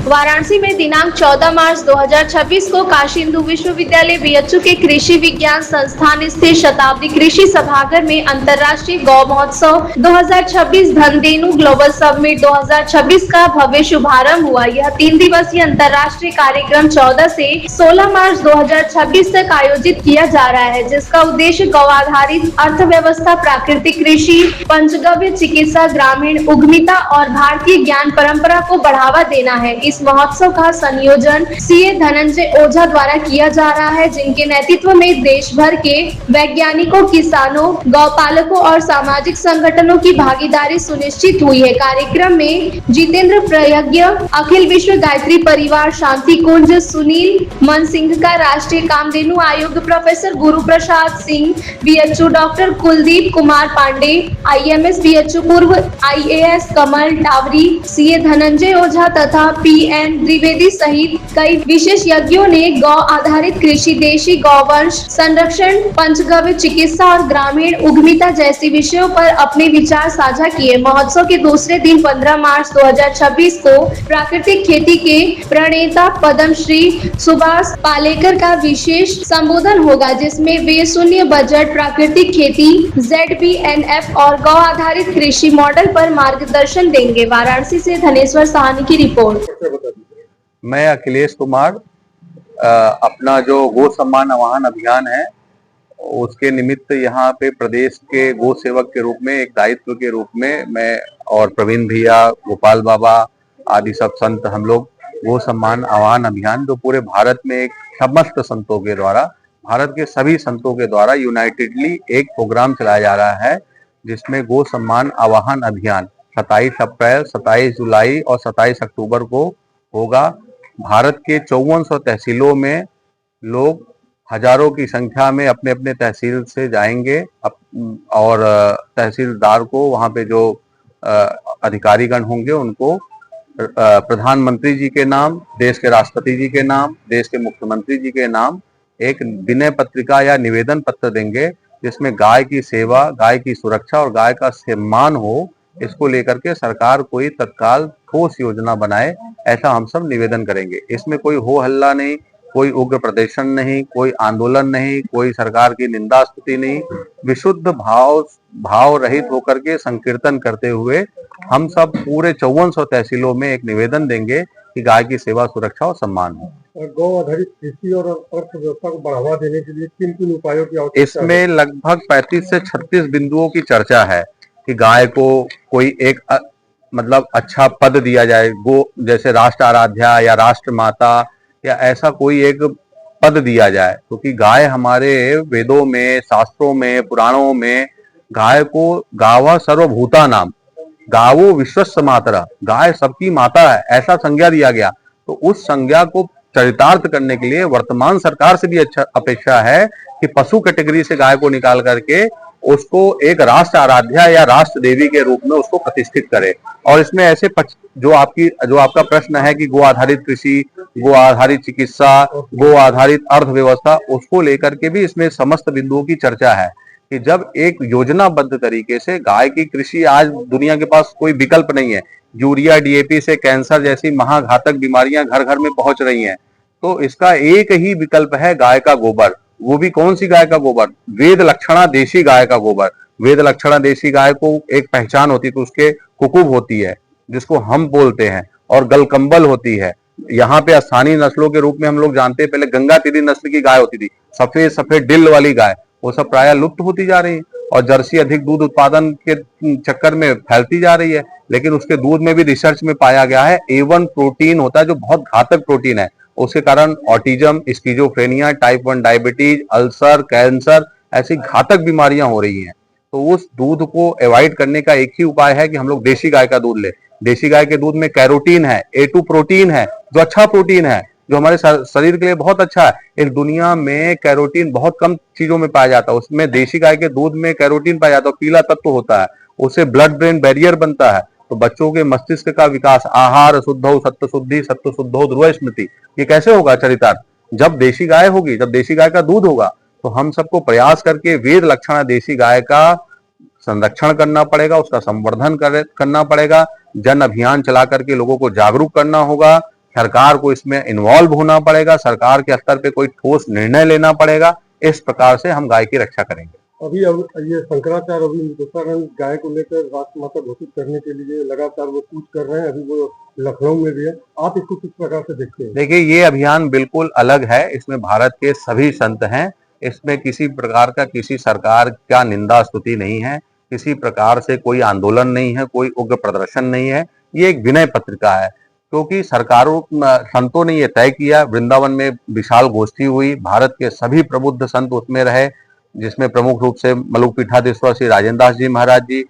वाराणसी में दिनांक 14 मार्च 2026 को काशी हिंदू विश्वविद्यालय बीएचयू के कृषि विज्ञान संस्थान स्थित शताब्दी कृषि सभागार में अंतर्राष्ट्रीय गौ महोत्सव 2026 धनदेनु ग्लोबल समिट 2026 का भव्य शुभारंभ हुआ। यह 3 दिवसीय अंतर्राष्ट्रीय कार्यक्रम 14 से 16 मार्च 2026 तक आयोजित किया जा रहा है, जिसका उद्देश्य गौ आधारित अर्थव्यवस्था, प्राकृतिक कृषि, पंचगव्य चिकित्सा, ग्रामीण उद्यमिता और भारतीय ज्ञान परंपरा को बढ़ावा देना है। इस महोत्सव का संयोजन सीए धनंजय ओझा द्वारा किया जा रहा है, जिनके नेतृत्व में देश भर के वैज्ञानिकों, किसानों, गौपालकों और सामाजिक संगठनों की भागीदारी सुनिश्चित हुई है। कार्यक्रम में जितेंद्र प्रयज्ञ, अखिल विश्व गायत्री परिवार शांति कुंज, सुनील मन सिंह का राष्ट्रीय Kamdhenu Aayog, professor Guru Prasad Singh BHU, doctor Kuldeep Kumar Pandey IMS BHU, पूर्व आईएएस कमल टावरी, सीए धनंजय ओझा तथा पीएन द्विवेदी सहित कई विशेषज्ञों ने गौ आधारित कृषि, देशी गौवंश संरक्षण, पंचगव्य चिकित्सा और ग्रामीण उद्यमिता जैसे विषयों पर अपने विचार साझा किए। महोत्सव के दूसरे दिन 15 मार्च 2026 को प्राकृतिक खेती के प्रणेता पद्मश्री सुभाष पालेकर का विशेष संबोधन होगा, जिसमें वे शून्य बजट प्राकृतिक खेती, ZBNF और गौ आधारित कृषि मॉडल पर मार्गदर्शन देंगे। वाराणसी से धनेश्वर साहनी की रिपोर्ट। मैं अखिलेश कुमार अपना जो गो सम्मान आवाहन अभियान है उसके निमित्त यहाँ पे प्रदेश के गो सेवक के रूप में, एक दायित्व के रूप में मैं और प्रवीण भैया, गोपाल बाबा आदि सब संत, हम लोग गो सम्मान आवाहन अभियान जो पूरे भारत में एक समस्त संतों के द्वारा, भारत के सभी संतों के द्वारा यूनाइटेडली एक प्रोग्राम चलाया जा रहा है, जिसमें गो सम्मान आवाहन अभियान 27 अप्रैल, 27 जुलाई और 27 अक्टूबर को होगा। भारत के 5400 तहसीलों में लोग हजारों की संख्या में अपने अपने तहसील से जाएंगे और तहसीलदार को, वहां पे जो अधिकारीगण होंगे उनको प्रधानमंत्री जी के नाम, देश के राष्ट्रपति जी के नाम, देश के मुख्यमंत्री जी के नाम एक विनय पत्रिका या निवेदन पत्र देंगे, जिसमें गाय की सेवा, गाय की सुरक्षा और गाय का सम्मान हो, इसको लेकर के सरकार कोई तत्काल ठोस योजना बनाए, ऐसा हम सब निवेदन करेंगे। इसमें कोई हो हल्ला नहीं, कोई उग्र प्रदर्शन नहीं, कोई आंदोलन नहीं, कोई सरकार की निंदा स्तुति नहीं, विशुद्ध भाव रहित होकर के संकीर्तन करते हुए हम सब पूरे 5400 तहसीलों में एक निवेदन देंगे कि गाय की सेवा, सुरक्षा और सम्मान हो। गौ आधारित कृषि और अर्थव्यवस्था को बढ़ावा देने के लिए किन किन उपायों की आवश्यकता है? इसमें लगभग 35 से 36 बिंदुओं की चर्चा है कि गाय को कोई एक मतलब अच्छा पद दिया जाए, गो जैसे राष्ट्र आराध्या या राष्ट्र माता या ऐसा कोई एक पद दिया जाए, क्योंकि गाय हमारे वेदों में, शास्त्रों में, पुराणों में गाय को गावा सर्वभूता नाम, गावो विश्वस्य मातरः, गाय सबकी माता है, ऐसा संज्ञा दिया गया। तो उस संज्ञा को चरितार्थ करने के लिए वर्तमान सरकार से भी अच्छा अपेक्षा है कि पशु कैटेगरी से गाय को निकाल करके उसको एक राष्ट्र आराध्या या राष्ट्र देवी के रूप में उसको प्रतिष्ठित करे। और इसमें ऐसे जो आपका प्रश्न है कि गो आधारित कृषि, गो आधारित चिकित्सा, गो आधारित अर्थव्यवस्था, उसको लेकर के भी इसमें समस्त बिंदुओं की चर्चा है कि जब एक योजनाबद्ध तरीके से गाय की कृषि, आज दुनिया के पास कोई विकल्प नहीं है, यूरिया डीएपी से कैंसर जैसी महाघातक बीमारियां घर घर में पहुंच रही हैं, तो इसका एक ही विकल्प है गाय का गोबर। वो भी कौन सी गाय का गोबर? वेद लक्षणा देशी गाय का गोबर। वेद लक्षणा देशी गाय को एक पहचान होती है, तो उसके कुकुब होती है जिसको हम बोलते हैं, और गलकंबल होती है। यहाँ पे स्थानीय नस्लों के रूप में हम लोग जानते हैं, पहले गंगा तिरी नस्ल की गाय होती थी, सफेद सफेद डिल वाली गाय, वो सब प्राय लुप्त होती जा रही है और जर्सी अधिक दूध उत्पादन के चक्कर में फैलती जा रही है। लेकिन उसके दूध में भी रिसर्च में पाया गया है A1 प्रोटीन होता है जो बहुत घातक प्रोटीन है, उसके कारण autism, schizophrenia, type 1 diabetes, ulcer, cancer ऐसी घातक बीमारियां हो रही हैं। तो उस दूध को अवॉइड करने का एक ही उपाय है कि हम लोग देशी गाय का दूध ले। देशी गाय के दूध में कैरोटीन है, A2 प्रोटीन है, जो अच्छा प्रोटीन है, जो हमारे शरीर के लिए बहुत अच्छा है। इस दुनिया में कैरोटीन बहुत कम चीजों में पाया जाता है, उसमें देशी गाय के दूध में कैरोटीन पाया जाता है, पीला तत्व होता है, उससे ब्लड ब्रेन बैरियर बनता है। तो बच्चों के मस्तिष्क का विकास, आहार शुद्धौ सत्य शुद्धि सत्य शुद्धौ ध्रुव स्मृति, ये कैसे होगा चरितार्थ? जब देशी गाय होगी, जब देशी गाय का दूध होगा। तो हम सबको प्रयास करके वेद लक्षणा देशी गाय का संरक्षण करना पड़ेगा, उसका संवर्धन करना पड़ेगा, जन अभियान चला करके लोगों को जागरूक करना होगा, सरकार को इसमें इन्वॉल्व होना पड़ेगा, सरकार के स्तर पे कोई ठोस निर्णय लेना पड़ेगा। इस प्रकार से हम गाय की रक्षा करेंगे। अभी अब ये शंकराचार्य अभी उत्तराखंड गाय को लेकर राष्ट्रमाता घोषित करने के लिए लगातार वो कूच कर रहे हैं, अभी वो लखनऊ में भी है। आप इसको किस प्रकार से देखते हैं? देखिए, ये अभियान बिल्कुल अलग है, इसमें भारत के सभी संत हैं, इसमें किसी प्रकार का किसी सरकार का निंदा स्तुति नहीं है, किसी प्रकार से कोई आंदोलन नहीं है, कोई उग्र प्रदर्शन नहीं है। ये एक विनय पत्रिका है, क्योंकि सरकारों संतों ने ये तय किया। वृंदावन में विशाल गोष्ठी हुई, भारत के सभी प्रबुद्ध संत उसमें रहे, जिसमें प्रमुख रूप से मलुक पीठाधीश्वर श्री राजेंद्र दास जी महाराज जी,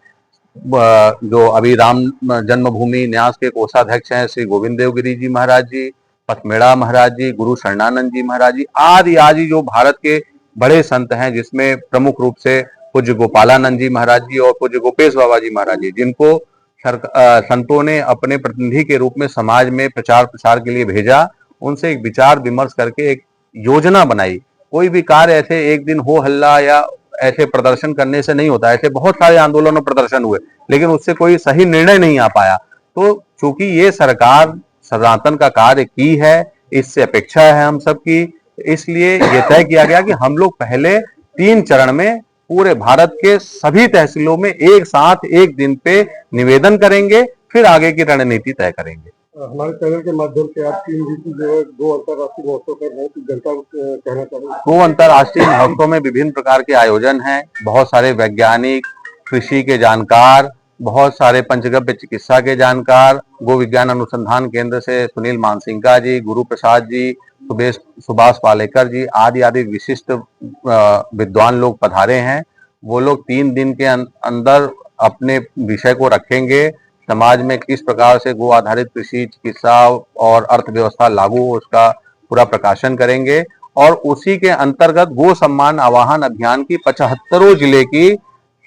जो अभी राम जन्मभूमि न्यास के कोषाध्यक्ष हैं श्री गोविंद देवगिरी जी महाराज जी, पथमेड़ा महाराज जी, गुरु शरणानंद जी महाराज जी, आदि जो भारत के बड़े संत हैं, जिसमें प्रमुख रूप से पूज्य गोपालानंद जी महाराज जी और पूज्य गोपेश बाबा जी महाराज जी, जिनको संतों ने अपने प्रतिनिधि के रूप में समाज में प्रचार प्रसार के लिए भेजा। उनसे एक विचार विमर्श करके एक योजना बनाई। कोई भी कार्य ऐसे एक दिन हो हल्ला या ऐसे प्रदर्शन करने से नहीं होता। ऐसे बहुत सारे आंदोलन और प्रदर्शन हुए, लेकिन उससे कोई सही निर्णय नहीं आ पाया। तो चूंकि ये सरकार सनातन का कार्य की है, इससे अपेक्षा है हम सबकी, इसलिए ये तय किया गया कि हम लोग पहले 3 चरण में पूरे भारत के सभी तहसीलों में एक साथ एक दिन पे निवेदन करेंगे, फिर आगे की रणनीति तय करेंगे। हमारे चैनल के माध्यम से आप 3 दिन की जो है गो अंतर्राष्ट्रीय महोत्सव कर रहे हैं, तो जनता को कहना चाहेंगे? गो अंतर्राष्ट्रीय महोत्सव में विभिन्न प्रकार के आयोजन हैं। बहुत सारे वैज्ञानिक, कृषि के जानकार, बहुत सारे पंचगव्य चिकित्सा के जानकार, गो विज्ञान अनुसंधान केंद्र से सुनील मानसिंगा जी, गुरु प्रसाद जी, सुभाष पालेकर जी, आदि विशिष्ट विद्वान लोग पधारे हैं। वो लोग 3 दिन के अंदर अपने विषय को रखेंगे, समाज में किस प्रकार से गो आधारित कृषि, चिकित्सा और अर्थव्यवस्था लागू हो, उसका पूरा प्रकाशन करेंगे। और उसी के अंतर्गत गो सम्मान आवाहन अभियान की 75 जिले की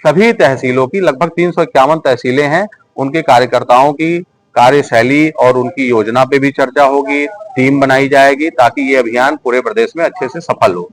सभी तहसीलों की लगभग 351 तहसीलें हैं, उनके कार्यकर्ताओं की कार्यशैली और उनकी योजना पे भी चर्चा होगी, टीम बनाई जाएगी, ताकि ये अभियान पूरे प्रदेश में अच्छे से सफल हो।